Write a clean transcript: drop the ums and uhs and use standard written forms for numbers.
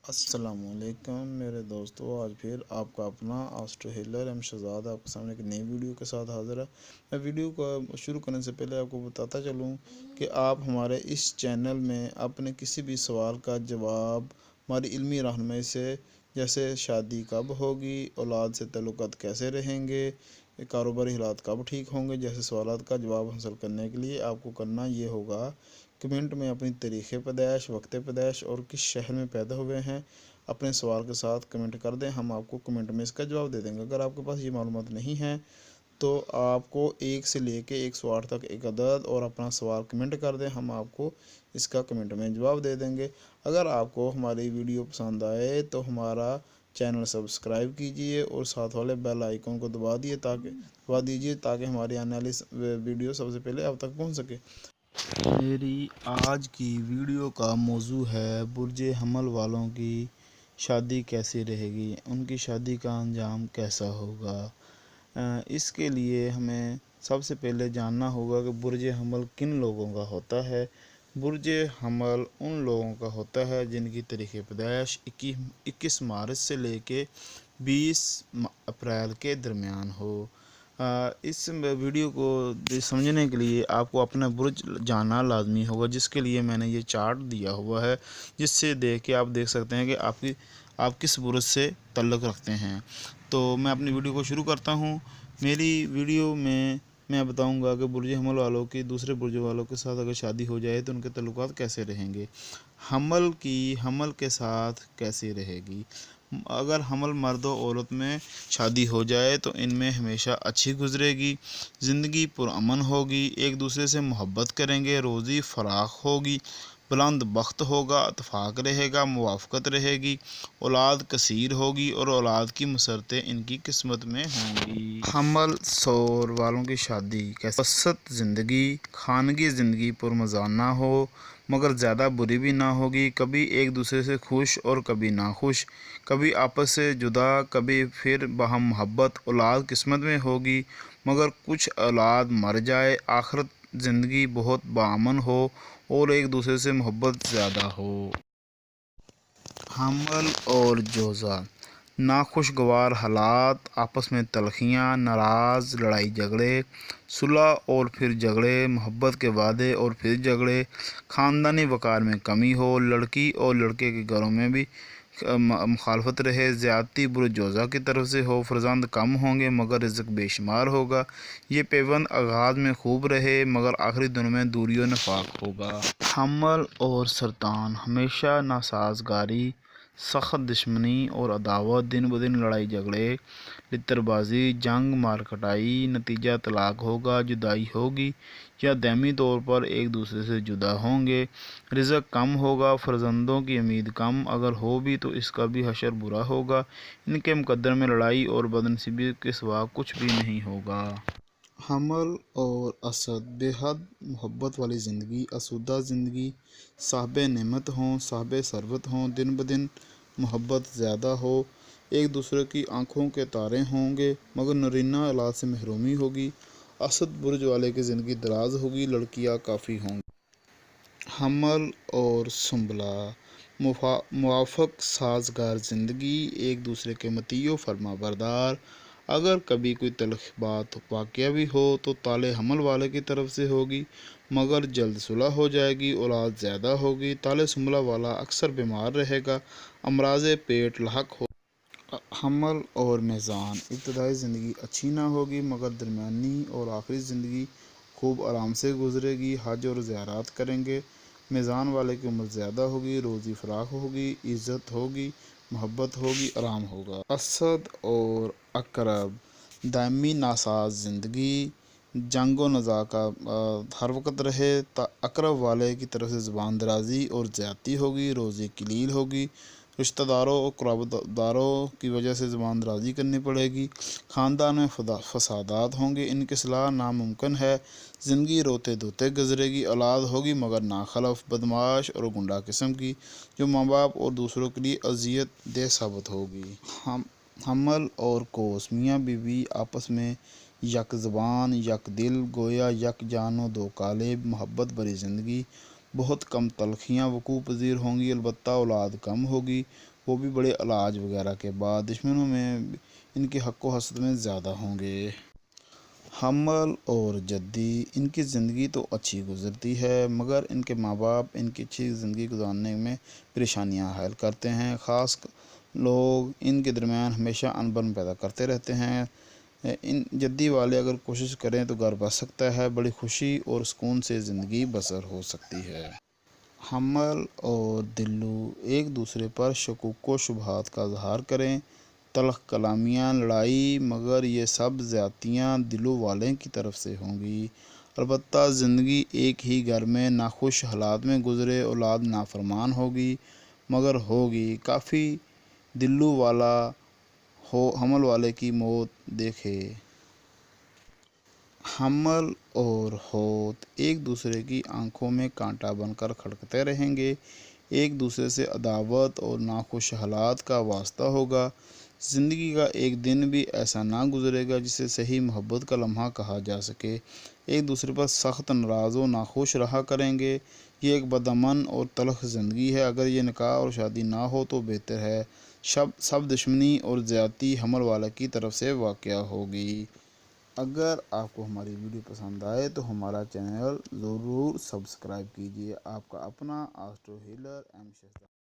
السلام علیکم میرے دوستو، آج پھر آپ کا اپنا آسٹرو ہیلر شہزاد آپ کے سامنے ایک نئی ویڈیو کے ساتھ حاضر ہے۔ میں ویڈیو کو شروع کرنے سے پہلے آپ کو بتاتا چلوں کہ آپ ہمارے اس چینل میں اپنے کسی بھی سوال کا جواب ہماری علمی رہنمائی سے، جیسے شادی کب ہوگی، اولاد سے تعلقات کیسے رہیں گے، کاروباری حالات کب ٹھیک ہوں گے، جیسے سوالات کا جواب حاصل کرنے کے لیے آپ کو کرنا یہ ہوگا، کمنٹ میں اپنی تاریخ پیدائش، وقت پیدائش اور کس شہر میں پیدا ہوئے ہیں اپنے سوال کے ساتھ کمنٹ کر دیں۔ ہم آپ کو کمنٹ میں اس کا جواب دے دیں گے۔ اگر آپ کے پاس یہ معلومات نہیں ہیں تو آپ کو 1 سے لے کے 108 تک ایک عدد اور اپنا سوال کمنٹ کر دیں، ہم آپ کو اس کا کمنٹ میں جواب دے دیں گے۔ اگر آپ کو ہماری ویڈیو پسند آئے تو ہمارا چینل سبسکرائب کیجئے اور ساتھ والے بیل آئیکن کو دبا دیجئے تاکہ ہماری آنے والی ویڈیو سب سے پہلے آپ تک پہنچ سکے۔ میری آج کی ویڈیو کا موضوع ہے برج حمل والوں کی شادی کیسی رہے گی، ان کی شادی کا انجام کیسا ہوگا۔ اس کے لیے ہمیں سب سے پہلے جاننا ہوگا کہ برج حمل کن لوگوں کا ہوتا ہے۔ برج حمل ان لوگوں کا ہوتا ہے جن کی تاریخ پیدائش 21 مارچ سے لے کے 20 اپریل کے درمیان ہو۔ اس ویڈیو کو سمجھنے کے لیے آپ کو اپنا برج جاننا لازمی ہوگا، جس کے لیے میں نے یہ چارٹ دیا ہوا ہے، جس سے دیکھ کے آپ دیکھ سکتے ہیں کہ آپ کس برج سے تعلق رکھتے ہیں۔ تو میں اپنی ویڈیو کو شروع کرتا ہوں۔ میری ویڈیو میں بتاؤں گا کہ برج حمل والوں کی دوسرے برج والوں کے ساتھ اگر شادی ہو جائے تو ان کے تعلقات کیسے رہیں گے۔ حمل کے ساتھ کیسے رہے گی۔ اگر حمل مرد و عورت میں شادی ہو جائے تو ان میں ہمیشہ اچھی گزرے گی، زندگی پرامن ہوگی، ایک دوسرے سے محبت کریں گے، روزی فراخ ہوگی، بلند بخت ہوگا، اتفاق رہے گا، موافقت رہے گی، اولاد کثیر ہوگی اور اولاد کی مسرتیں ان کی قسمت میں ہوں گی۔ حمل سور والوں کی شادی کیسے؟ متوسط زندگی، خانگی زندگی پرمزہ نہ ہو مگر زیادہ بری بھی نہ ہوگی، کبھی ایک دوسرے سے خوش اور کبھی ناخوش، کبھی آپس سے جدا کبھی پھر باہم محبت، اولاد قسمت میں ہوگی مگر کچھ اولاد مر جائے، آخرت زندگی بہت بامن ہو اور ایک دوسرے سے محبت زیادہ ہو۔ حمل اور جوزا، ناخوشگوار حالات، آپس میں تلخیاں، ناراض، لڑائی جھگڑے، صلح اور پھر جھگڑے، محبت کے وعدے اور پھر جھگڑے، خاندانی وقار میں کمی ہو، لڑکی اور لڑکے کے گھروں میں بھی مخالفت رہے، زیادتی برج جوزا کی طرف سے ہو، فرزند کم ہوں گے مگر رزق بے شمار ہوگا، یہ پیوند آغاز میں خوب رہے مگر آخری دنوں میں دوری و نفاق ہوگا۔ حمل اور سرطان، ہمیشہ ناسازگاری، سخت دشمنی اور عداوت، دن بدن لڑائی جھگڑے، لطر بازی، جنگ، مار کٹائی، نتیجہ طلاق ہوگا، جدائی ہوگی یا دائمی طور پر ایک دوسرے سے جدا ہوں گے، رزق کم ہوگا، فرزندوں کی امید کم، اگر ہو بھی تو اس کا بھی حشر برا ہوگا، ان کے مقدر میں لڑائی اور بدنصیبی کے سوا کچھ بھی نہیں ہوگا۔ حمل اور اسد، بے حد محبت والی زندگی، آسودہ زندگی، صاحب نعمت ہوں، صاحب ثروت ہوں، دن بدن محبت زیادہ ہو، ایک دوسرے کی آنکھوں کے تارے ہوں گے مگر نرینہ اولاد سے محرومی ہوگی، اسد برج والے کی زندگی دراز ہوگی، لڑکیاں کافی ہوں گی۔ حمل اور سنبلہ، موافق سازگار زندگی، ایک دوسرے کے مطیع و فرما بردار، اگر کبھی کوئی تلخ بات واقعہ بھی ہو تو تالے حمل والے کی طرف سے ہوگی مگر جلد صلح ہو جائے گی، اولاد زیادہ ہوگی، تالے سنبلہ والا اکثر بیمار رہے گا، امراض پیٹ لاحق ہو۔ حمل اور میزان، ابتدائی زندگی اچھی نہ ہوگی مگر درمیانی اور آخری زندگی خوب آرام سے گزرے گی، حج اور زیارات کریں گے، میزان والے کی عمر زیادہ ہوگی، روزی فراخ ہوگی، عزت ہوگی، محبت ہوگی، آرام ہوگا۔ اسد اور عقرب، دائمی ناساز زندگی، جنگ و نزاع کا ہر وقت رہے، عقرب والے کی طرف سے زبان درازی اور زیادتی ہوگی، روزی قلیل ہوگی، رشتہ داروں اور قرابت داروں کی وجہ سے زبان درازی کرنی پڑے گی، خاندان میں فسادات ہوں گے، ان کی اصلاح ناممکن ہے، زندگی روتے دھوتے گزرے گی، اولاد ہوگی مگر ناخلف، بدمعاش اور گنڈا قسم کی، جو ماں باپ اور دوسروں کے لیے اذیت دہ ثابت ہوگی۔ حمل اور کوس، میاں بیوی آپس میں یک زبان، یک دل، گویا یک جان و دو کالب، محبت بھری زندگی، بہت کم تلخیاں وقوع پذیر ہوں گی، البتہ اولاد کم ہوگی، وہ بھی بڑے علاج وغیرہ کے بعد۔ دشمنوں میں ان کے حق و حسد میں زیادہ ہوں گے۔ حمل اور جدی، ان کی زندگی تو اچھی گزرتی ہے، مگر ان کے ماں باپ ان کی اچھی زندگی گزارنے میں پریشانیاں حائل کرتے ہیں۔ خاص لوگ ان کے درمیان ہمیشہ انبن پیدا کرتے رہتے ہیں۔ ان جدی والے اگر کوشش کریں تو گھر بس سکتا ہے، بڑی خوشی اور سکون سے زندگی بسر ہو سکتی ہے۔ حمل اور دلو ایک دوسرے پر شکوک و شبہات کا اظہار کریں، تلخ کلامیاں، لڑائی، مگر یہ سب زیادتیاں دلو والے کی طرف سے ہوں گی۔ البتہ زندگی ایک ہی گھر میں ناخوش حالات میں گزرے، اولاد نافرمان ہوگی، مگر ہوگی۔ کافی دلو والا ہو حمل والے کی موت دیکھے۔ حمل اور حوت ایک دوسرے کی آنکھوں میں کانٹا بن کر کھٹکتے رہیں گے، ایک دوسرے سے عداوت اور ناخوش حالات کا واسطہ ہوگا۔ زندگی کا ایک دن بھی ایسا نہ گزرے گا جسے صحیح محبت کا لمحہ کہا جا سکے۔ ایک دوسرے پر سخت ناراض و ناخوش رہا کریں گے۔ یہ ایک بدامن اور تلخ زندگی ہے۔ اگر یہ نکاح اور شادی نہ ہو تو بہتر ہے۔ سب دشمنی اور زیادتی حمل والے کی طرف سے واقع ہوگی۔ اگر آپ کو ہماری ویڈیو پسند آئے تو ہمارا چینل ضرور سبسکرائب کیجیے۔ آپ کا اپنا آسٹرو ہیلر ایم شہزاد۔